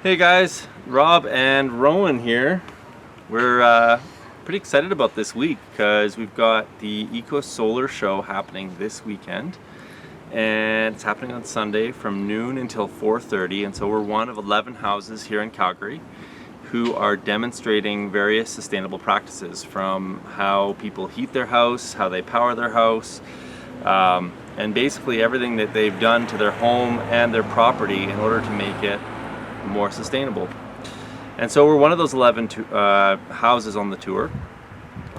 Hey guys, Rob and Rowan here. We're pretty excited about this week because we've got the Ecosolar show happening this weekend, and it's happening on Sunday from noon until 4:30. And so we're one of 11 houses here in Calgary who are demonstrating various sustainable practices, from how people heat their house, how they power their house, and basically everything that they've done to their home and their property in order to make it more sustainable. And so we're one of those 11 houses on the tour,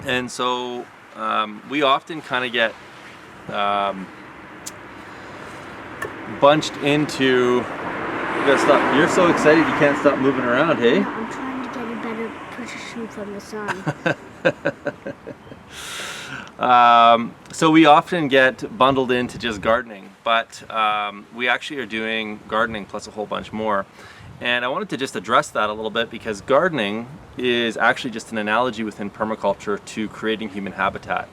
and so we often kind of get bunched into. You gotta stop. You're so excited you can't stop moving around, hey? No, I'm trying to get a better position from the sun. So we often get bundled into just gardening, but we actually are doing gardening plus a whole bunch more. And I wanted to just address that a little bit, because gardening is actually just an analogy within permaculture to creating human habitat.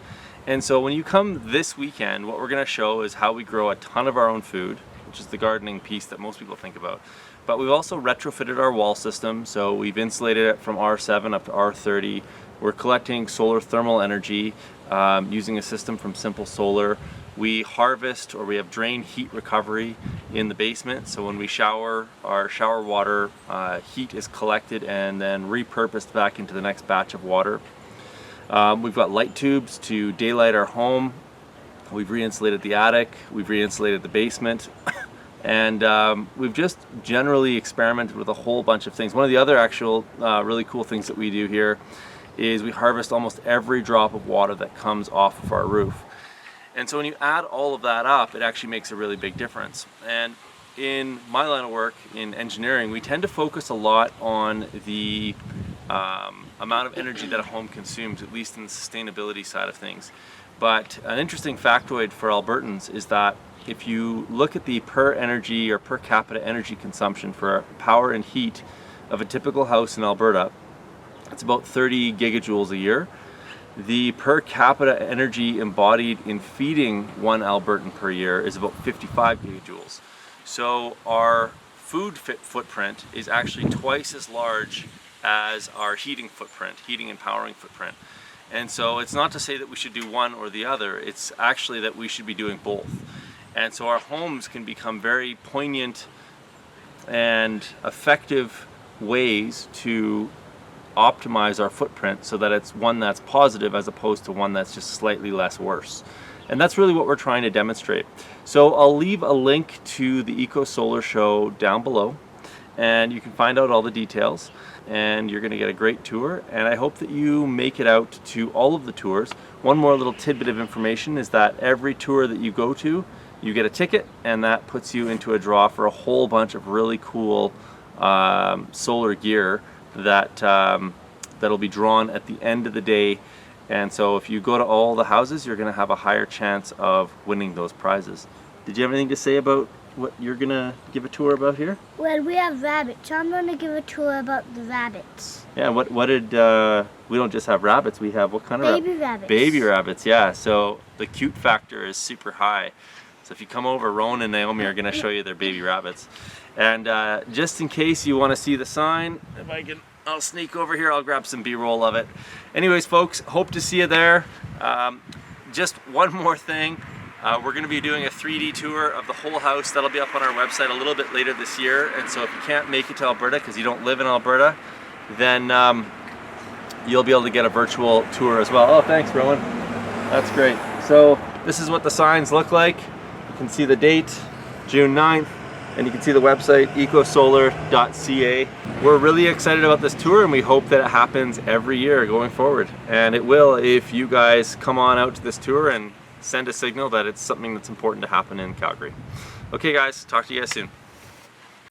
And so when you come this weekend, what we're going to show is how we grow a ton of our own food, which is the gardening piece that most people think about. But we've also retrofitted our wall system, so we've insulated it from R7 up to R30. We're collecting solar thermal energy using a system from Simple Solar. We harvest, or we have drain heat recovery in the basement, so when we shower, our shower water heat is collected and then repurposed back into the next batch of water. We've got light tubes to daylight our home. We've re-insulated the attic, we've re-insulated the basement, and we've just generally experimented with a whole bunch of things. One of the other actual really cool things that we do here is we harvest almost every drop of water that comes off of our roof. And so when you add all of that up, it actually makes a really big difference. And in my line of work, in engineering, we tend to focus a lot on the amount of energy that a home consumes, at least in the sustainability side of things. But an interesting factoid for Albertans is that if you look at the per energy or per capita energy consumption for power and heat of a typical house in Alberta, it's about 30 gigajoules a year. The per capita energy embodied in feeding one Albertan per year is about 55 gigajoules. So our food footprint is actually twice as large as our heating footprint, heating and powering footprint. And so it's not to say that we should do one or the other, it's actually that we should be doing both. And so our homes can become very poignant and effective ways to optimize our footprint so that it's one that's positive as opposed to one that's just slightly less worse. And that's really what we're trying to demonstrate. So I'll leave a link to the Ecosolar show down below, and you can find out all the details, and you're going to get a great tour, and I hope that you make it out to all of the tours. One more little tidbit of information is that every tour that you go to, you get a ticket, and that puts you into a draw for a whole bunch of really cool solar gear that that'll be drawn at the end of the day. And so if you go to all the houses, you're going to have a higher chance of winning those prizes. Did you have anything to say about what you're going to give a tour about here? Well, we have rabbits, so I'm going to give a tour about the rabbits. Yeah, what did, we don't just have rabbits, we have what kind of Baby rabbits. Baby rabbits, yeah. So the cute factor is super high. So if you come over, Rowan and Naomi are going to show you their baby rabbits. And just in case you want to see the sign, if I can, I'll sneak over here, I'll grab some B-roll of it. Anyways, folks, hope to see you there. Just one more thing. We're going to be doing a 3D tour of the whole house. That'll be up on our website a little bit later this year. And so if you can't make it to Alberta because you don't live in Alberta, then you'll be able to get a virtual tour as well. Oh, thanks, Rowan. That's great. So this is what the signs look like. You can see the date, June 9th. And you can see the website, ecosolar.ca. We're really excited about this tour, and we hope that it happens every year going forward. And it will if you guys come on out to this tour and send a signal that it's something that's important to happen in Calgary. Okay guys, talk to you guys soon.